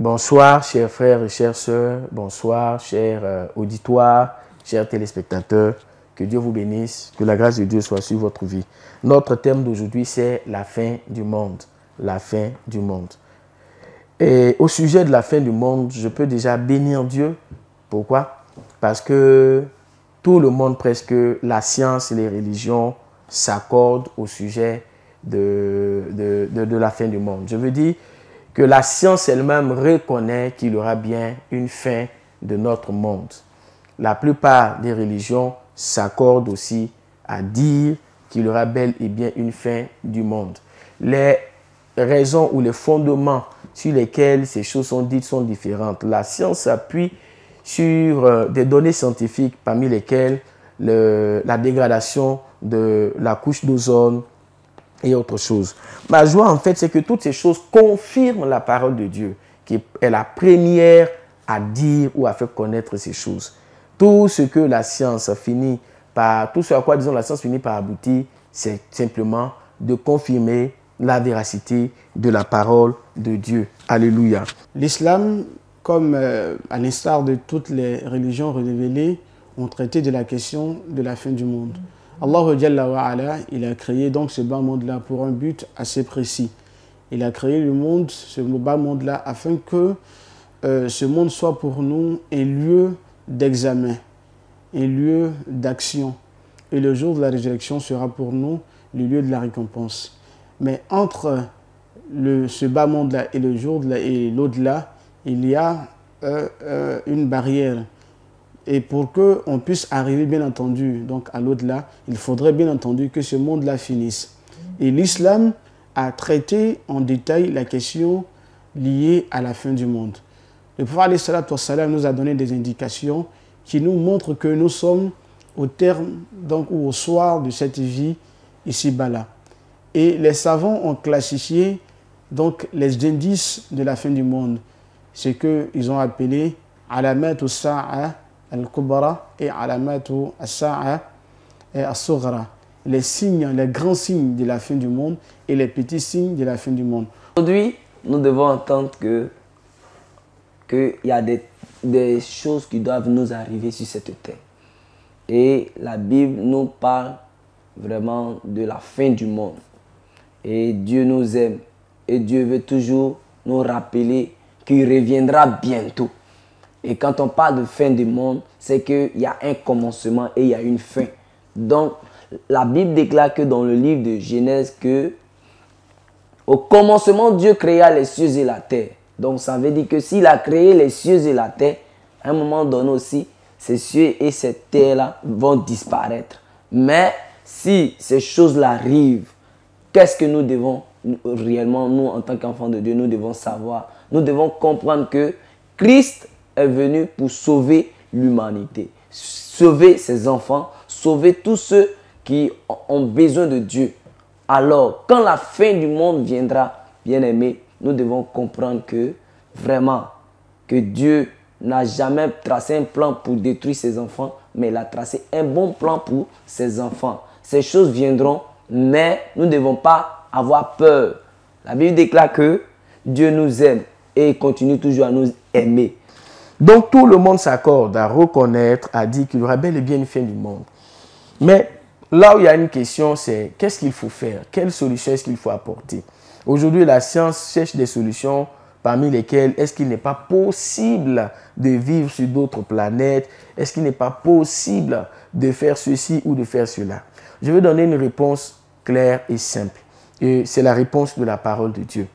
Bonsoir, chers frères et chères sœurs. Bonsoir, chers auditoires, chers téléspectateurs. Que Dieu vous bénisse, que la grâce de Dieu soit sur votre vie. Notre thème d'aujourd'hui, c'est la fin du monde. La fin du monde. Et au sujet de la fin du monde, je peux déjà bénir Dieu. Pourquoi? Parce que tout le monde, presque, la science et les religions s'accordent au sujet de la fin du monde. Je veux dire que la science elle-même reconnaît qu'il y aura bien une fin de notre monde. La plupart des religions s'accordent aussi à dire qu'il y aura bel et bien une fin du monde. Les raisons ou les fondements sur lesquels ces choses sont dites sont différentes. La science s'appuie sur des données scientifiques, parmi lesquelles la dégradation de la couche d'ozone et autre chose. Ma joie, en fait, c'est que toutes ces choses confirment la parole de Dieu, qui est la première à dire ou à faire connaître ces choses. Tout ce que la science finit par, tout ce à quoi, disons, la science finit par aboutir, c'est simplement de confirmer la véracité de la parole de Dieu. Alléluia. L'islam, comme à l'instar de toutes les religions révélées, ont traité de la question de la fin du monde. Allah Jalla wa Ala, il a créé donc ce bas monde-là pour un but assez précis. Il a créé le monde, ce bas monde-là, afin que ce monde soit pour nous un lieu d'examen, un lieu d'action. Et le jour de la résurrection sera pour nous le lieu de la récompense. Mais entre ce bas monde-là et le jour et l'au-delà, il y a une barrière. Et pour qu'on puisse arriver, bien entendu, donc à l'au-delà, il faudrait bien entendu que ce monde-là finisse. Et l'islam a traité en détail la question liée à la fin du monde. Le prophète alayhi salatu wa salam nous a donné des indications qui nous montrent que nous sommes au terme, donc, ou au soir de cette vie ici-bas là. Et les savants ont classifié donc les indices de la fin du monde. C'est qu'ils ont appelé alamat as-sa'a al-kubra et alamat as-sa'a as-sughra. Les signes, les grands signes de la fin du monde et les petits signes de la fin du monde. Aujourd'hui, nous devons entendre qu'il y a des choses qui doivent nous arriver sur cette terre. Et la Bible nous parle vraiment de la fin du monde. Et Dieu nous aime. Et Dieu veut toujours nous rappeler qu'il reviendra bientôt. Et quand on parle de fin du monde, c'est qu'il y a un commencement et il y a une fin. Donc, la Bible déclare que dans le livre de Genèse que au commencement, Dieu créa les cieux et la terre. Donc, ça veut dire que s'il a créé les cieux et la terre, à un moment donné aussi, ces cieux et cette terre-là vont disparaître. Mais si ces choses-là arrivent, qu'est-ce que nous devons réellement, nous en tant qu'enfants de Dieu, nous devons savoir? Nous devons comprendre que Christ est venu pour sauver l'humanité, sauver ses enfants, sauver tous ceux qui ont besoin de Dieu. Alors, quand la fin du monde viendra, bien-aimés, nous devons comprendre que vraiment, que Dieu n'a jamais tracé un plan pour détruire ses enfants, mais il a tracé un bon plan pour ses enfants. Ces choses viendront, mais nous ne devons pas avoir peur. La Bible déclare que Dieu nous aime et il continue toujours à nous aimer. Donc tout le monde s'accorde à reconnaître, à dire qu'il y aura bel et bien une fin du monde. Mais là où il y a une question, c'est qu'est-ce qu'il faut faire? Quelle solution est-ce qu'il faut apporter? Aujourd'hui, la science cherche des solutions parmi lesquelles est-ce qu'il n'est pas possible de vivre sur d'autres planètes? Est-ce qu'il n'est pas possible de faire ceci ou de faire cela? Je vais donner une réponse claire et simple. Et c'est la réponse de la parole de Dieu.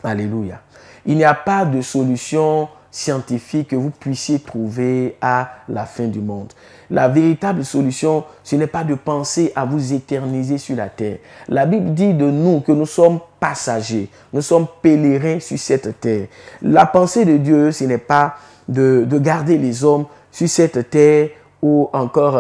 Alléluia. Il n'y a pas de solution scientifique que vous puissiez trouver à la fin du monde. La véritable solution, ce n'est pas de penser à vous éterniser sur la terre. La Bible dit de nous que nous sommes passagers, nous sommes pèlerins sur cette terre. La pensée de Dieu, ce n'est pas de garder les hommes sur cette terre ou encore,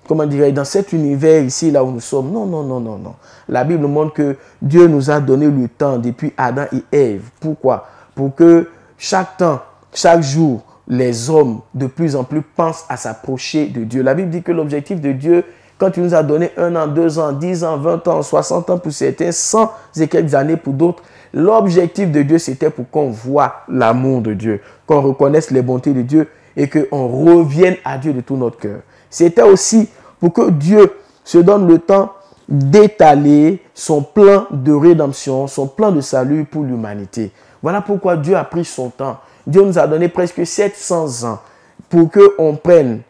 comment dirais-je, dans cet univers ici, là où nous sommes. Non, non, non, non, non. La Bible montre que Dieu nous a donné le temps depuis Adam et Ève. Pourquoi? Pour que chaque temps, chaque jour, les hommes de plus en plus pensent à s'approcher de Dieu. La Bible dit que l'objectif de Dieu, quand tu nous as donné 1 an, 2 ans, 10 ans, 20 ans, 60 ans pour certains, 100 et quelques années pour d'autres, l'objectif de Dieu, c'était pour qu'on voie l'amour de Dieu, qu'on reconnaisse les bontés de Dieu et qu'on revienne à Dieu de tout notre cœur. C'était aussi pour que Dieu se donne le temps d'étaler son plan de rédemption, son plan de salut pour l'humanité. Voilà pourquoi Dieu a pris son temps. Dieu nous a donné presque 700 ans pour qu'on prenne,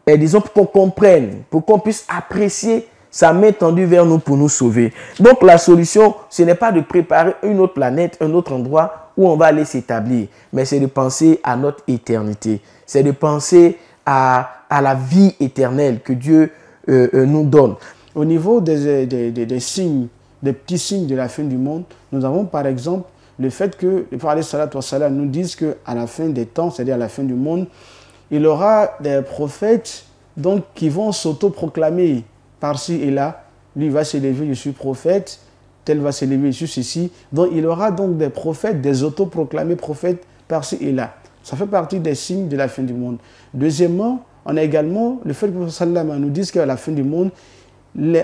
et disons pour qu'on comprenne, pour qu'on puisse apprécier sa main tendue vers nous pour nous sauver. Donc la solution, ce n'est pas de préparer une autre planète, un autre endroit où on va aller s'établir, mais c'est de penser à notre éternité. C'est de penser à la vie éternelle que Dieu nous donne. Au niveau des signes, des petits signes de la fin du monde, nous avons par exemple le fait que le prophète sallallahu alayhi wa sallam nous dise qu'à la fin des temps, c'est-à-dire à la fin du monde, il y aura des prophètes donc, qui vont s'auto-proclamer par-ci et là. Lui va s'élever, je suis prophète, tel va s'élever, je suis ceci. Donc il y aura donc des prophètes, des auto-proclamés prophètes par-ci et là. Ça fait partie des signes de la fin du monde. Deuxièmement, on a également le fait que le prophète sallallahu alayhi wa sallam nous dise qu'à la fin du monde,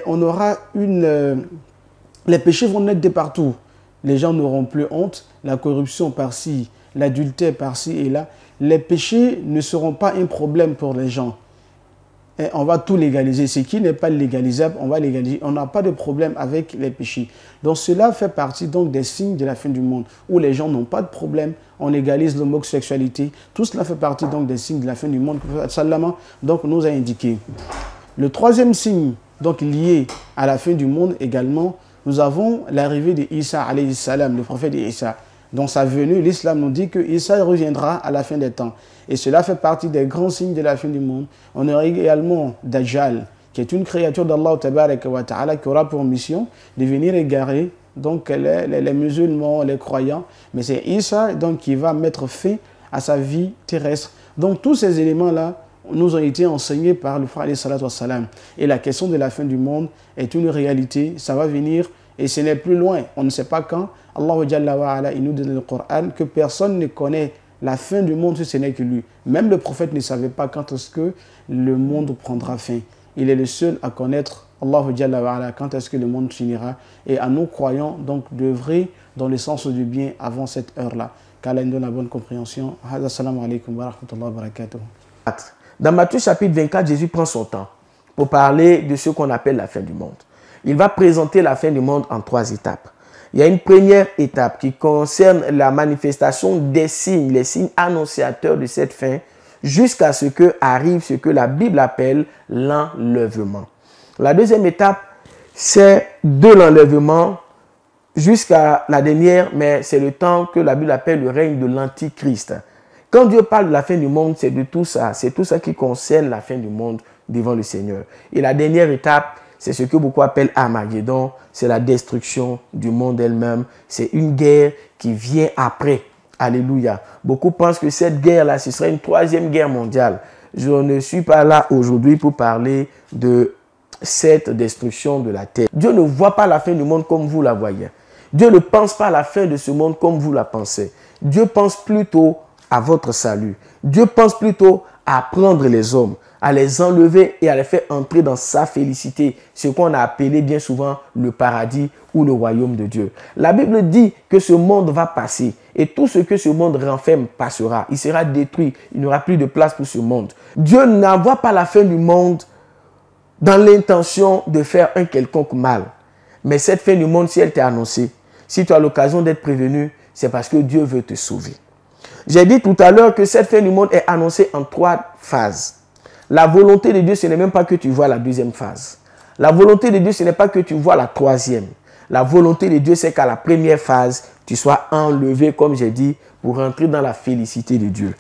on aura les péchés vont naître de partout. Les gens n'auront plus honte, la corruption par-ci, l'adultère par-ci et là. Les péchés ne seront pas un problème pour les gens. Et on va tout légaliser. Ce qui n'est pas légalisable, on va légaliser. On n'a pas de problème avec les péchés. Donc cela fait partie donc des signes de la fin du monde, où les gens n'ont pas de problème, on légalise l'homosexualité. Tout cela fait partie donc des signes de la fin du monde que le prophète sallallahu donc nous a indiqué. Le troisième signe donc lié à la fin du monde également, nous avons l'arrivée d'Isa alayhi salam, le prophète Isa. Dans sa venue, l'islam nous dit que Isa reviendra à la fin des temps. Et cela fait partie des grands signes de la fin du monde. On aura également Dajjal, qui est une créature d'Allah tabaraka wa ta'ala, qui aura pour mission de venir égarer donc, les musulmans, les croyants. Mais c'est Isa donc, qui va mettre fin à sa vie terrestre. Donc tous ces éléments-là nous ont été enseignés par le prophète sallallahu alayhi wa sallam. Et la question de la fin du monde est une réalité, ça va venir et ce n'est plus loin, on ne sait pas quand. Allah Jalla wa Ala, il nous dit dans le Coran que personne ne connaît la fin du monde si ce n'est que lui. Même le prophète ne savait pas quand est-ce que le monde prendra fin. Il est le seul à connaître, Allah Jalla wa Ala, quand est-ce que le monde finira. Et à nous croyants donc d'œuvrer dans le sens du bien avant cette heure-là. Qu'Allah nous donne la bonne compréhension. Assalamu alaikum wa rahmatullahi wa barakatuh. Dans Matthieu chapitre 24, Jésus prend son temps pour parler de ce qu'on appelle la fin du monde. Il va présenter la fin du monde en 3 étapes. Il y a une première étape qui concerne la manifestation des signes, les signes annonciateurs de cette fin, jusqu'à ce que arrive ce que la Bible appelle l'enlèvement. La deuxième étape, c'est de l'enlèvement jusqu'à la dernière, mais c'est le temps que la Bible appelle le règne de l'Antichrist. Quand Dieu parle de la fin du monde, c'est de tout ça. C'est tout ça qui concerne la fin du monde devant le Seigneur. Et la dernière étape, c'est ce que beaucoup appellent Armageddon. C'est la destruction du monde elle-même. C'est une guerre qui vient après. Alléluia. Beaucoup pensent que cette guerre-là, ce serait une 3e guerre mondiale. Je ne suis pas là aujourd'hui pour parler de cette destruction de la terre. Dieu ne voit pas la fin du monde comme vous la voyez. Dieu ne pense pas à la fin de ce monde comme vous la pensez. Dieu pense plutôt à votre salut. Dieu pense plutôt à prendre les hommes, à les enlever et à les faire entrer dans sa félicité, ce qu'on a appelé bien souvent le paradis ou le royaume de Dieu. La Bible dit que ce monde va passer et tout ce que ce monde renferme passera. Il sera détruit, il n'y aura plus de place pour ce monde. Dieu n'envoie pas la fin du monde dans l'intention de faire un quelconque mal. Mais cette fin du monde, si elle t'est annoncée, si tu as l'occasion d'être prévenu, c'est parce que Dieu veut te sauver. J'ai dit tout à l'heure que cette fin du monde est annoncée en 3 phases. La volonté de Dieu, ce n'est même pas que tu vois la 2e phase. La volonté de Dieu, ce n'est pas que tu vois la 3e. La volonté de Dieu, c'est qu'à la première phase, tu sois enlevé, comme j'ai dit, pour rentrer dans la félicité de Dieu.